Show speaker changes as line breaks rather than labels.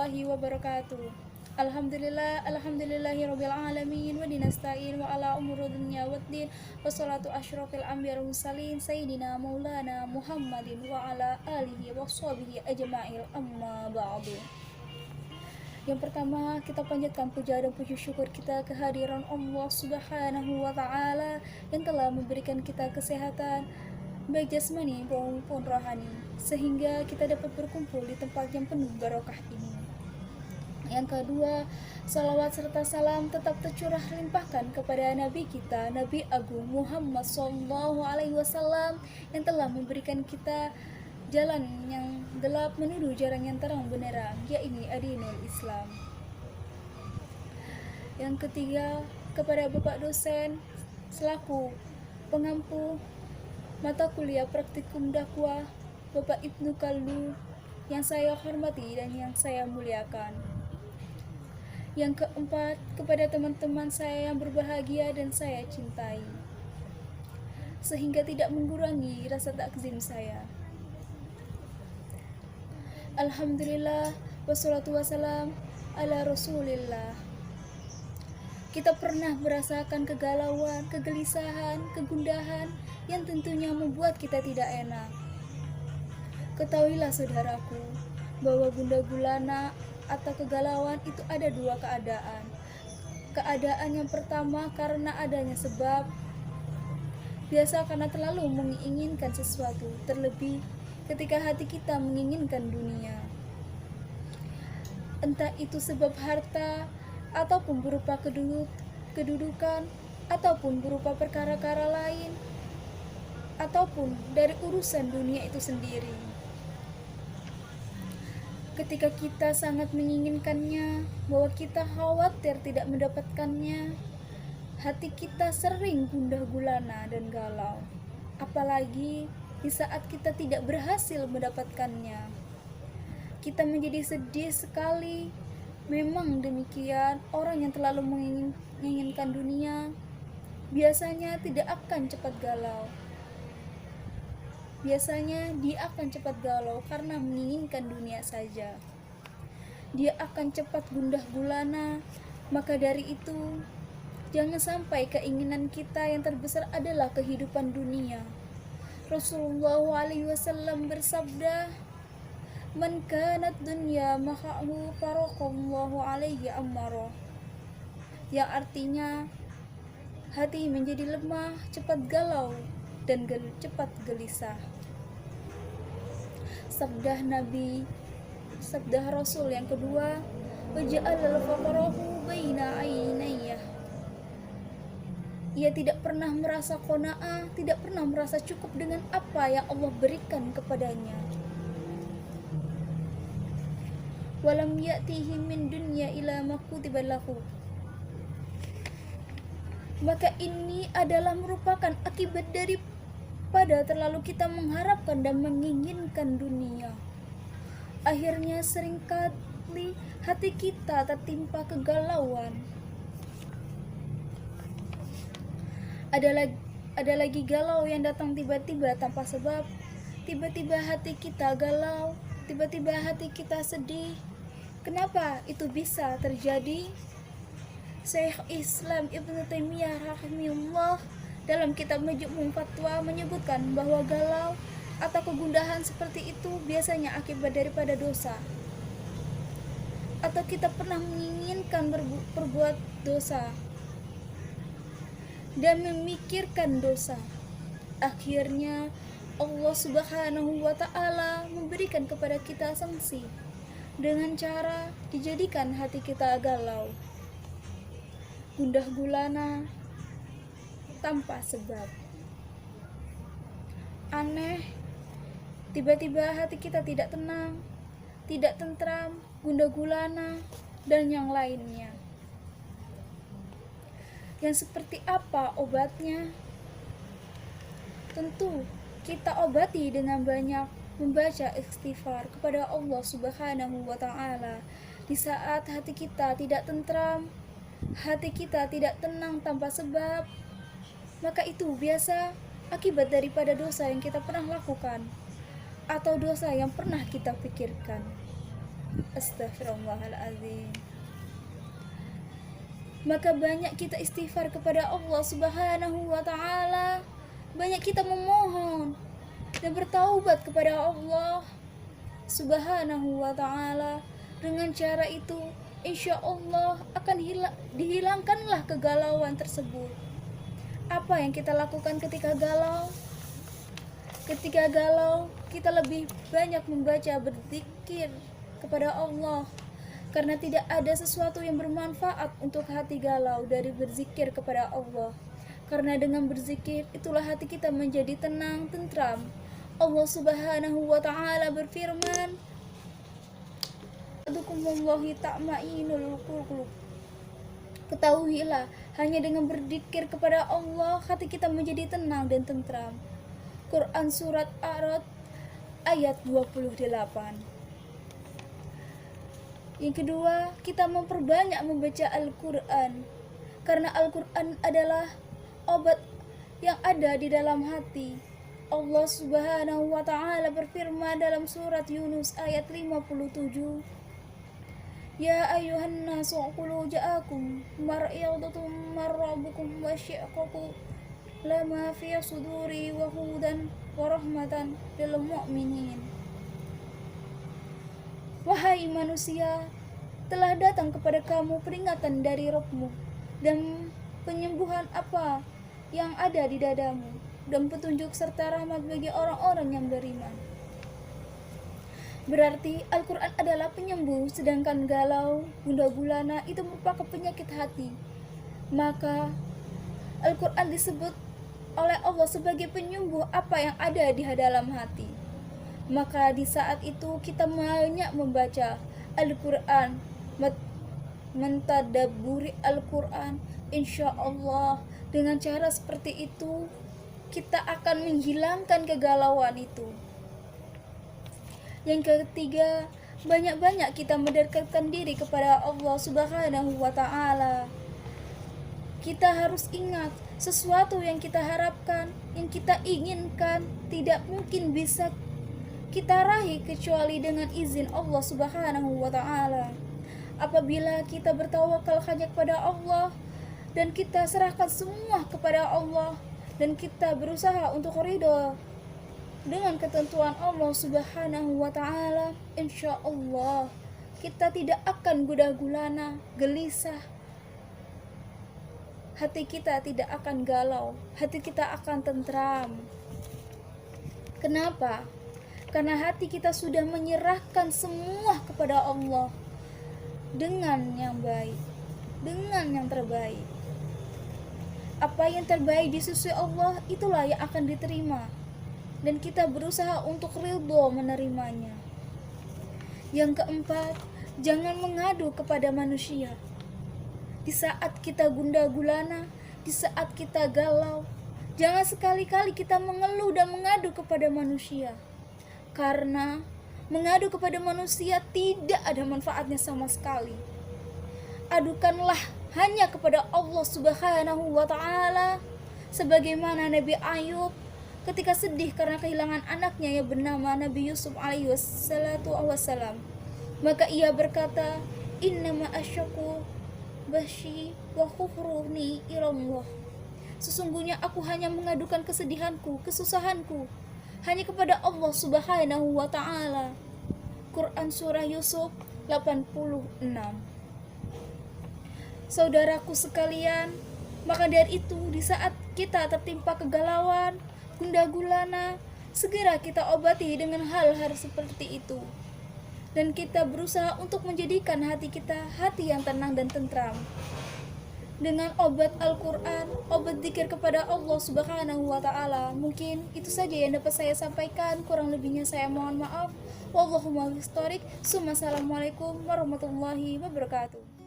warahmatullahi wabarakatuh. Alhamdulillahirabbil alamin wa dinasta'in wa ala umuri dunya waddin wassalatu asyrafil anbiya wal mursalin sayyidina maulana Muhammadin wa ala alihi washabihi ajma'in amma ba'du. Yang pertama, kita panjatkan puja dan puji syukur kita kehadiran Allah Subhanahu wa taala yang telah memberikan kita kesehatan baik jasmani maupun rohani, sehingga kita dapat berkumpul di tempat yang penuh barokah ini. Yang kedua, salawat serta salam tetap tercurah limpahkan kepada Nabi kita, Nabi Agung Muhammad SAW, yang telah memberikan kita jalan yang gelap menuju jalan yang terang benderang, yakni Adinul Islam. Yang ketiga, kepada Bapak dosen selaku pengampu mata kuliah praktikum dakwah, Bapak Ibnu Kaldu, yang saya hormati dan yang saya muliakan. Yang keempat, kepada teman-teman saya yang berbahagia dan saya cintai, sehingga tidak mengurangi rasa takzim saya. Alhamdulillah, wassalatu wassalam ala rasulillah. Kita pernah merasakan kegalauan, kegelisahan, kegundahan yang tentunya membuat kita tidak enak. Ketahuilah saudaraku, bahwa gundah gulana atau kegalauan itu ada dua keadaan. Keadaan yang pertama karena adanya sebab, biasa karena terlalu menginginkan sesuatu, terlebih ketika hati kita menginginkan dunia. Entah itu sebab harta, ataupun berupa kedudukan, ataupun berupa perkara-kara lain, ataupun dari urusan dunia itu sendiri. Ketika kita sangat menginginkannya, bahwa kita khawatir tidak mendapatkannya, hati kita sering gundah gulana dan galau. Apalagi di saat kita tidak berhasil mendapatkannya, kita menjadi sedih sekali. Memang demikian, orang yang terlalu menginginkan dunia biasanya tidak akan cepat galau. Biasanya dia akan cepat galau karena menginginkan dunia saja. Dia akan cepat gundah gulana. Maka dari itu, jangan sampai keinginan kita yang terbesar adalah kehidupan dunia. Rasulullah SAW bersabda, "Man kanat dunya ma'ahu faraqallahu alaihi amara." Yang artinya, hati menjadi lemah, cepat galau, dan cepat gelisah. Sabda Nabi, sabda Rasul yang kedua, "Waja'al faqrahu baina ainayya." Ia tidak pernah merasa qanaah, tidak pernah merasa cukup dengan apa yang Allah berikan kepadanya. Walam ya'tihi min dunya ila ma kutiba lahu. Maka ini adalah merupakan akibat daripada terlalu kita mengharapkan dan menginginkan dunia. Akhirnya seringkali hati kita tertimpa kegalauan. Ada lagi galau yang datang tiba-tiba tanpa sebab. Tiba-tiba hati kita galau, tiba-tiba hati kita sedih. Kenapa itu bisa terjadi? Syekh Islam Ibnu Taimiyah rahimahullah dalam kitab Majmu' Fatwa menyebutkan bahwa galau atau kegundahan seperti itu biasanya akibat daripada dosa. Atau kita pernah menginginkan berbuat dosa dan memikirkan dosa. Akhirnya Allah Subhanahu wa taala memberikan kepada kita sanksi dengan cara dijadikan hati kita galau, gundah gulana tanpa sebab. Aneh, tiba-tiba hati kita tidak tenang, tidak tentram, gundah gulana, dan yang lainnya. Yang seperti apa obatnya? Tentu kita obati dengan banyak membaca istighfar kepada Allah Subhanahu wa taala. Di saat hati kita tidak tentram, hati kita tidak tenang tanpa sebab, maka itu biasa akibat daripada dosa yang kita pernah lakukan atau dosa yang pernah kita pikirkan. Astaghfirullahaladzim. Maka banyak kita istighfar kepada Allah Subhanahu wa ta'ala. Banyak kita memohon dan bertaubat kepada Allah Subhanahu wa ta'ala. Dengan cara itu insya Allah akan dihilangkanlah kegalauan tersebut. Apa yang kita lakukan ketika galau? Ketika galau, kita lebih banyak membaca, berzikir kepada Allah. Karena tidak ada sesuatu yang bermanfaat untuk hati galau dari berzikir kepada Allah. Karena dengan berzikir, itulah hati kita menjadi tenang, tentram. Allah Subhanahu wa ta'ala berfirman, "Adukumullahi ta'mainul qulub." Ketahuilah, hanya dengan berzikir kepada Allah, hati kita menjadi tenang dan tentram. Quran Surat A'raf ayat 28. Yang kedua, kita memperbanyak membaca Al-Quran. Karena Al-Quran adalah obat yang ada di dalam hati. Allah Subhanahu wa ta'ala berfirman dalam surat Yunus ayat 57, "Ya ayuhan nasu qulu ja'akum mar'iyatum marrabukum wa syi'qaku lama fi suduri wa hudan wa rahmatan lil mu'minin." Wahai manusia, telah datang kepada kamu peringatan dari Rabb-mu dan penyembuhan apa yang ada di dadamu, dan petunjuk serta rahmat bagi orang-orang yang beriman. Berarti Al-Quran adalah penyembuh, sedangkan galau, gundah gulana itu merupakan penyakit hati. Maka Al-Quran disebut oleh Allah sebagai penyembuh apa yang ada di dalam hati. Maka di saat itu kita banyak membaca Al-Quran, mentadabburi Al-Quran. Insya Allah dengan cara seperti itu kita akan menghilangkan kegalauan itu. Yang ketiga, banyak-banyak kita mendekatkan diri kepada Allah Subhanahu wa ta'ala. Kita harus ingat, sesuatu yang kita harapkan, yang kita inginkan, tidak mungkin bisa kita raih kecuali dengan izin Allah Subhanahu wa ta'ala. Apabila kita bertawakal hanya kepada Allah dan kita serahkan semua kepada Allah dan kita berusaha untuk ridho dengan ketentuan Allah Subhanahu wa ta'ala, insya Allah kita tidak akan gundah gulana, gelisah. Hati kita tidak akan galau, hati kita akan tentram. Kenapa? Karena hati kita sudah menyerahkan semua kepada Allah dengan yang baik, dengan yang terbaik. Apa yang terbaik di sisi Allah itulah yang akan diterima, dan kita berusaha untuk ridho menerimanya. Yang keempat, jangan mengadu kepada manusia. Di saat kita gundah gulana, di saat kita galau, jangan sekali-kali kita mengeluh dan mengadu kepada manusia. Karena mengadu kepada manusia tidak ada manfaatnya sama sekali. Adukanlah hanya kepada Allah Subhanahu wa ta'ala. Sebagaimana Nabi Ayub ketika sedih karena kehilangan anaknya yang bernama Nabi Yusuf alaihi wassalam. Maka ia berkata, "Innama asyaku bashi wa khufruni ilallah." Sesungguhnya aku hanya mengadukan kesedihanku, kesusahanku hanya kepada Allah Subhanahu wa ta'ala. Quran Surah Yusuf 86. Saudaraku sekalian, maka dari itu di saat kita tertimpa kegalauan, gundah gulana, segera kita obati dengan hal-hal seperti itu. Dan kita berusaha untuk menjadikan hati kita hati yang tenang dan tentram. Dengan obat Al-Quran, obat zikir kepada Allah Subhanahu wa ta'ala. Mungkin itu saja yang dapat saya sampaikan, kurang lebihnya saya mohon maaf. Wallahumma bishtarik. Assalamualaikum warahmatullahi wabarakatuh.